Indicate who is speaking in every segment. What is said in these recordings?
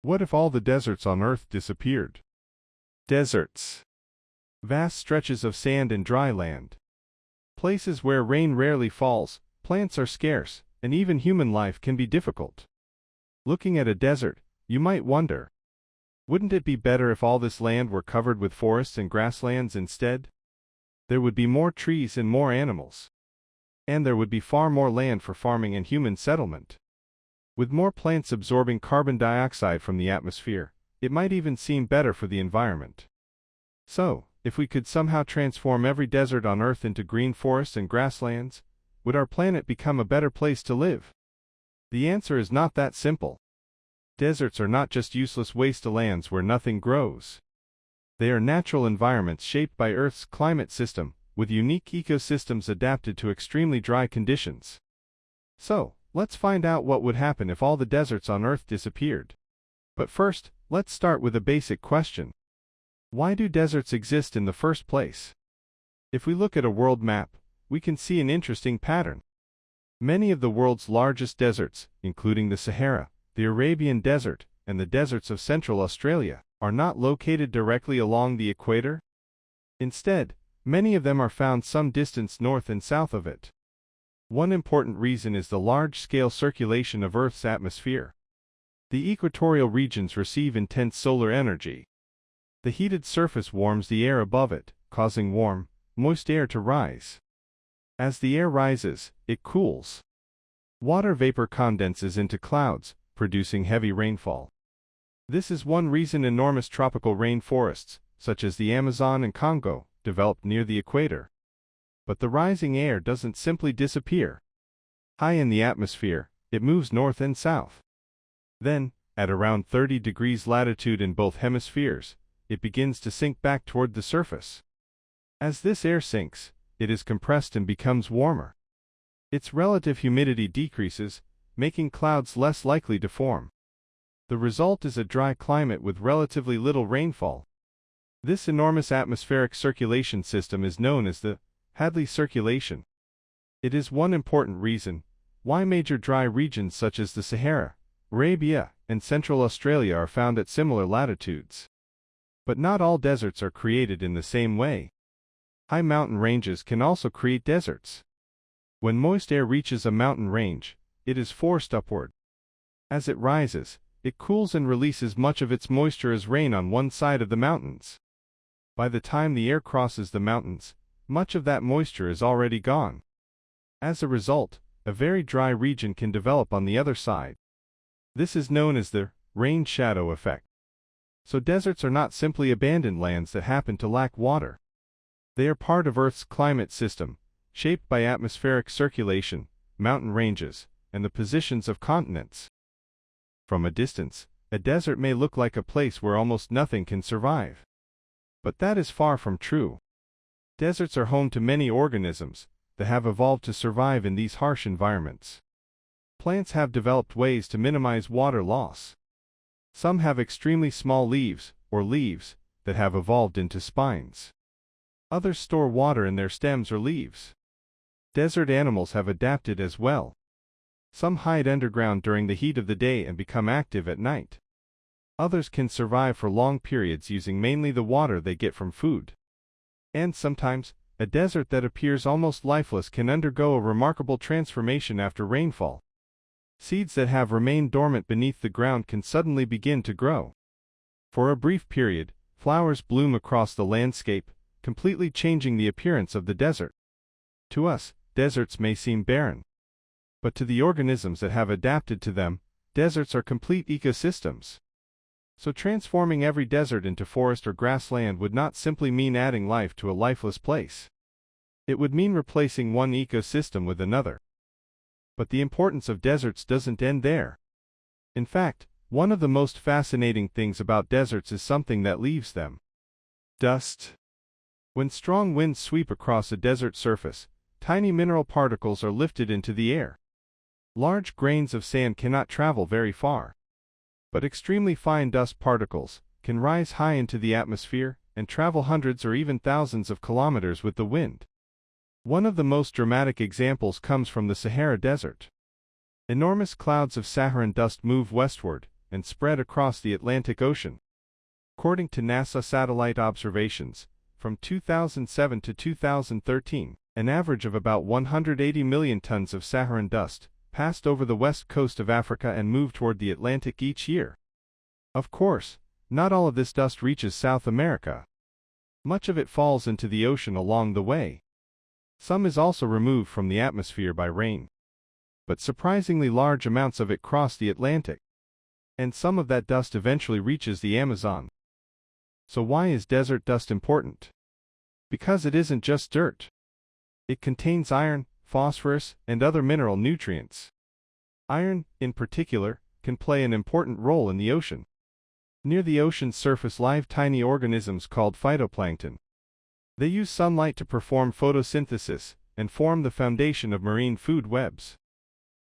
Speaker 1: What if all the deserts on Earth disappeared? Deserts. Vast stretches of sand and dry land. Places where rain rarely falls, plants are scarce, and even human life can be difficult. Looking at a desert, you might wonder, wouldn't it be better if all this land were covered with forests and grasslands instead? There would be more trees and more animals. And there would be far more land for farming and human settlement. With more plants absorbing carbon dioxide from the atmosphere, it might even seem better for the environment. So, if we could somehow transform every desert on Earth into green forests and grasslands, would our planet become a better place to live? The answer is not that simple. Deserts are not just useless wastelands where nothing grows. They are natural environments shaped by Earth's climate system, with unique ecosystems adapted to extremely dry conditions. So, let's find out what would happen if all the deserts on Earth disappeared. But first, let's start with a basic question. Why do deserts exist in the first place? If we look at a world map, we can see an interesting pattern. Many of the world's largest deserts, including the Sahara, the Arabian Desert, and the deserts of Central Australia, are not located directly along the equator. Instead, many of them are found some distance north and south of it. One important reason is the large-scale circulation of Earth's atmosphere. The equatorial regions receive intense solar energy. The heated surface warms the air above it, causing warm, moist air to rise. As the air rises, it cools. Water vapor condenses into clouds, producing heavy rainfall. This is one reason enormous tropical rainforests, such as the Amazon and Congo, developed near the equator. But the rising air doesn't simply disappear. High in the atmosphere, it moves north and south. Then, at around 30 degrees latitude in both hemispheres, it begins to sink back toward the surface. As this air sinks, it is compressed and becomes warmer. Its relative humidity decreases, making clouds less likely to form. The result is a dry climate with relatively little rainfall. This enormous atmospheric circulation system is known as the Hadley circulation. It is one important reason why major dry regions such as the Sahara, Arabia, and Central Australia are found at similar latitudes. But not all deserts are created in the same way. High mountain ranges can also create deserts. When moist air reaches a mountain range, it is forced upward. As it rises, it cools and releases much of its moisture as rain on one side of the mountains. By the time the air crosses the mountains, much of that moisture is already gone. As a result, a very dry region can develop on the other side. This is known as the rain shadow effect. So deserts are not simply abandoned lands that happen to lack water. They are part of Earth's climate system, shaped by atmospheric circulation, mountain ranges, and the positions of continents. From a distance, a desert may look like a place where almost nothing can survive. But that is far from true. Deserts are home to many organisms that have evolved to survive in these harsh environments. Plants have developed ways to minimize water loss. Some have extremely small leaves, or leaves, that have evolved into spines. Others store water in their stems or leaves. Desert animals have adapted as well. Some hide underground during the heat of the day and become active at night. Others can survive for long periods using mainly the water they get from food. And sometimes, a desert that appears almost lifeless can undergo a remarkable transformation after rainfall. Seeds that have remained dormant beneath the ground can suddenly begin to grow. For a brief period, flowers bloom across the landscape, completely changing the appearance of the desert. To us, deserts may seem barren. But to the organisms that have adapted to them, deserts are complete ecosystems. So transforming every desert into forest or grassland would not simply mean adding life to a lifeless place. It would mean replacing one ecosystem with another. But the importance of deserts doesn't end there. In fact, one of the most fascinating things about deserts is something that leaves them. Dust. When strong winds sweep across a desert surface, tiny mineral particles are lifted into the air. Large grains of sand cannot travel very far. But extremely fine dust particles can rise high into the atmosphere and travel hundreds or even thousands of kilometers with the wind. One of the most dramatic examples comes from the Sahara Desert. Enormous clouds of Saharan dust move westward, and spread across the Atlantic Ocean. According to NASA satellite observations, from 2007 to 2013, an average of about 180 million tons of Saharan dust passed over the west coast of Africa and moved toward the Atlantic each year. Of course, not all of this dust reaches South America. Much of it falls into the ocean along the way. Some is also removed from the atmosphere by rain. But surprisingly large amounts of it cross the Atlantic. And some of that dust eventually reaches the Amazon. So why is desert dust important? Because it isn't just dirt. It contains iron, phosphorus, and other mineral nutrients. Iron, in particular, can play an important role in the ocean. Near the ocean's surface live tiny organisms called phytoplankton. They use sunlight to perform photosynthesis and form the foundation of marine food webs.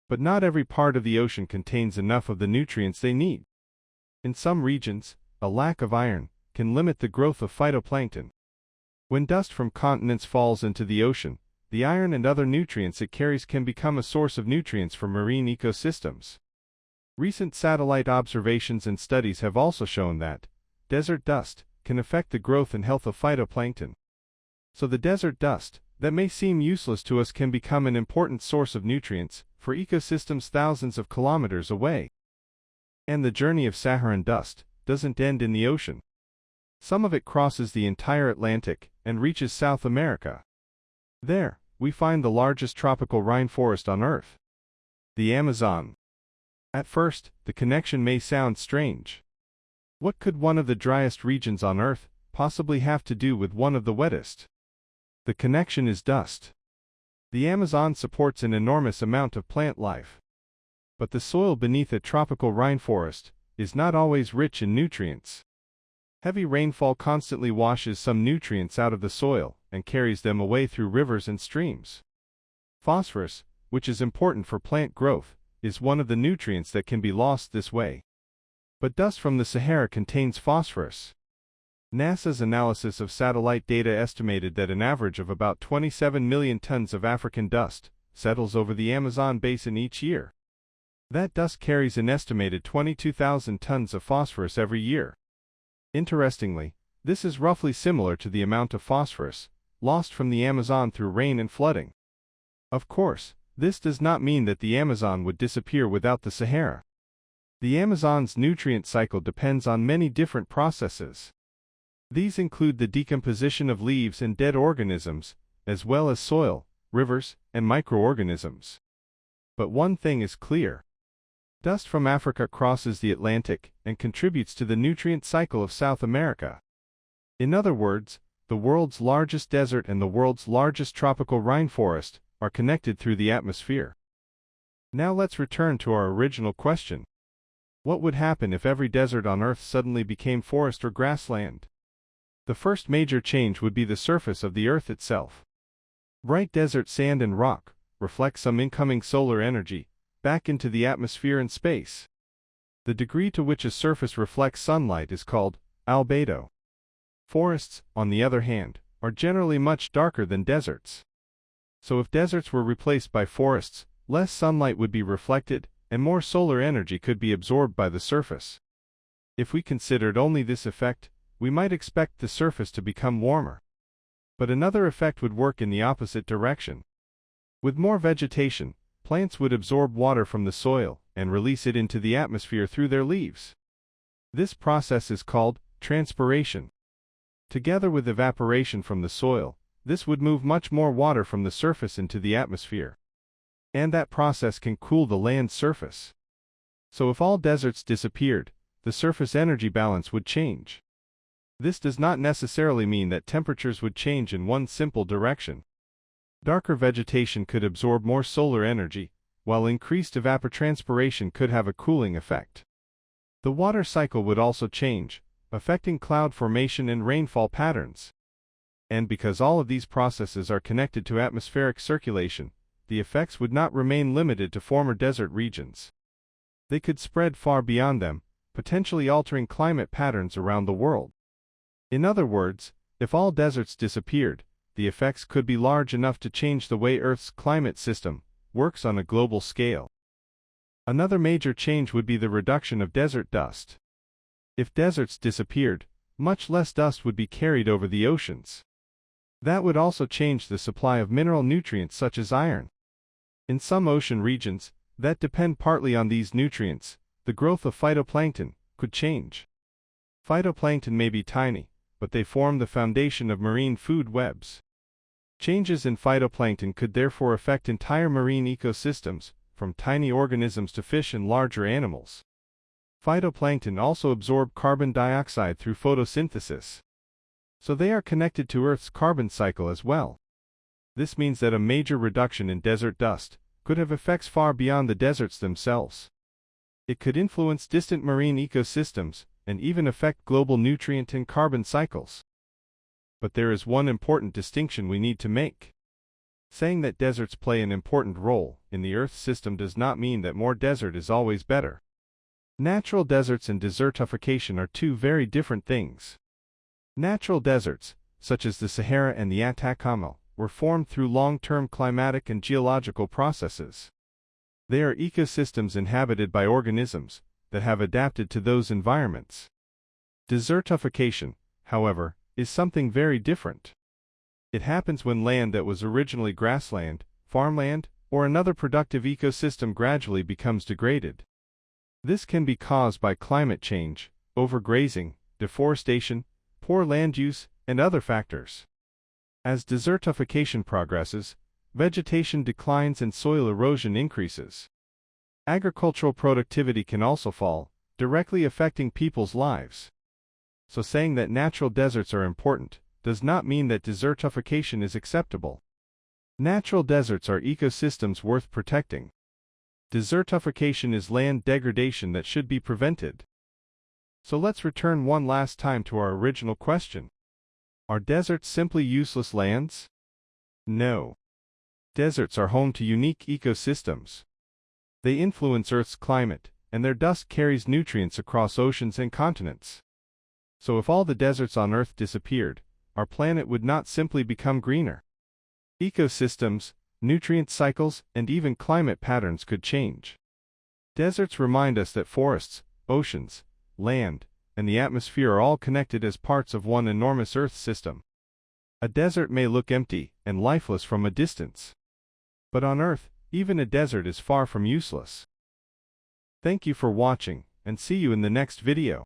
Speaker 1: But not every part of the ocean contains enough of the nutrients they need. In some regions, a lack of iron can limit the growth of phytoplankton. When dust from continents falls into the ocean, the iron and other nutrients it carries can become a source of nutrients for marine ecosystems. Recent satellite observations and studies have also shown that desert dust can affect the growth and health of phytoplankton. So the desert dust that may seem useless to us can become an important source of nutrients for ecosystems thousands of kilometers away. And the journey of Saharan dust doesn't end in the ocean. Some of it crosses the entire Atlantic and reaches South America. There, we find the largest tropical rainforest on Earth, the Amazon. At first, the connection may sound strange. What could one of the driest regions on Earth possibly have to do with one of the wettest? The connection is dust. The Amazon supports an enormous amount of plant life. But the soil beneath a tropical rainforest is not always rich in nutrients. Heavy rainfall constantly washes some nutrients out of the soil and carries them away through rivers and streams. Phosphorus, which is important for plant growth, is one of the nutrients that can be lost this way. But dust from the Sahara contains phosphorus. NASA's analysis of satellite data estimated that an average of about 27 million tons of African dust settles over the Amazon basin each year. That dust carries an estimated 22,000 tons of phosphorus every year. Interestingly, this is roughly similar to the amount of phosphorus lost from the Amazon through rain and flooding. Of course, this does not mean that the Amazon would disappear without the Sahara. The Amazon's nutrient cycle depends on many different processes. These include the decomposition of leaves and dead organisms, as well as soil, rivers, and microorganisms. But one thing is clear. Dust from Africa crosses the Atlantic and contributes to the nutrient cycle of South America. In other words, the world's largest desert and the world's largest tropical rainforest are connected through the atmosphere. Now let's return to our original question. What would happen if every desert on Earth suddenly became forest or grassland? The first major change would be the surface of the Earth itself. Bright desert sand and rock reflect some incoming solar energy back into the atmosphere and space. The degree to which a surface reflects sunlight is called albedo. Forests, on the other hand, are generally much darker than deserts. So if deserts were replaced by forests, less sunlight would be reflected, and more solar energy could be absorbed by the surface. If we considered only this effect, we might expect the surface to become warmer. But another effect would work in the opposite direction. With more vegetation, plants would absorb water from the soil and release it into the atmosphere through their leaves. This process is called transpiration. Together with evaporation from the soil, this would move much more water from the surface into the atmosphere. And that process can cool the land's surface. So if all deserts disappeared, the surface energy balance would change. This does not necessarily mean that temperatures would change in one simple direction. Darker vegetation could absorb more solar energy, while increased evapotranspiration could have a cooling effect. The water cycle would also change, affecting cloud formation and rainfall patterns. And because all of these processes are connected to atmospheric circulation, the effects would not remain limited to former desert regions. They could spread far beyond them, potentially altering climate patterns around the world. In other words, if all deserts disappeared, the effects could be large enough to change the way Earth's climate system works on a global scale. Another major change would be the reduction of desert dust. If deserts disappeared, much less dust would be carried over the oceans. That would also change the supply of mineral nutrients such as iron. In some ocean regions, that depend partly on these nutrients, the growth of phytoplankton could change. Phytoplankton may be tiny, but they form the foundation of marine food webs. Changes in phytoplankton could therefore affect entire marine ecosystems, from tiny organisms to fish and larger animals. Phytoplankton also absorb carbon dioxide through photosynthesis. So they are connected to Earth's carbon cycle as well. This means that a major reduction in desert dust could have effects far beyond the deserts themselves. It could influence distant marine ecosystems and even affect global nutrient and carbon cycles. But there is one important distinction we need to make. Saying that deserts play an important role in the Earth system does not mean that more desert is always better. Natural deserts and desertification are two very different things. Natural deserts, such as the Sahara and the Atacama, were formed through long-term climatic and geological processes. They are ecosystems inhabited by organisms that have adapted to those environments. Desertification, however, is something very different. It happens when land that was originally grassland, farmland, or another productive ecosystem gradually becomes degraded. This can be caused by climate change, overgrazing, deforestation, poor land use, and other factors. As desertification progresses, vegetation declines and soil erosion increases. Agricultural productivity can also fall, directly affecting people's lives. So saying that natural deserts are important does not mean that desertification is acceptable. Natural deserts are ecosystems worth protecting. Desertification is land degradation that should be prevented. So let's return one last time to our original question. Are deserts simply useless lands? No. Deserts are home to unique ecosystems. They influence Earth's climate, and their dust carries nutrients across oceans and continents. So if all the deserts on Earth disappeared, our planet would not simply become greener. Ecosystems, nutrient cycles, and even climate patterns could change. Deserts remind us that forests, oceans, land, and the atmosphere are all connected as parts of one enormous Earth system. A desert may look empty and lifeless from a distance. But on Earth, even a desert is far from useless. Thank you for watching, and see you in the next video.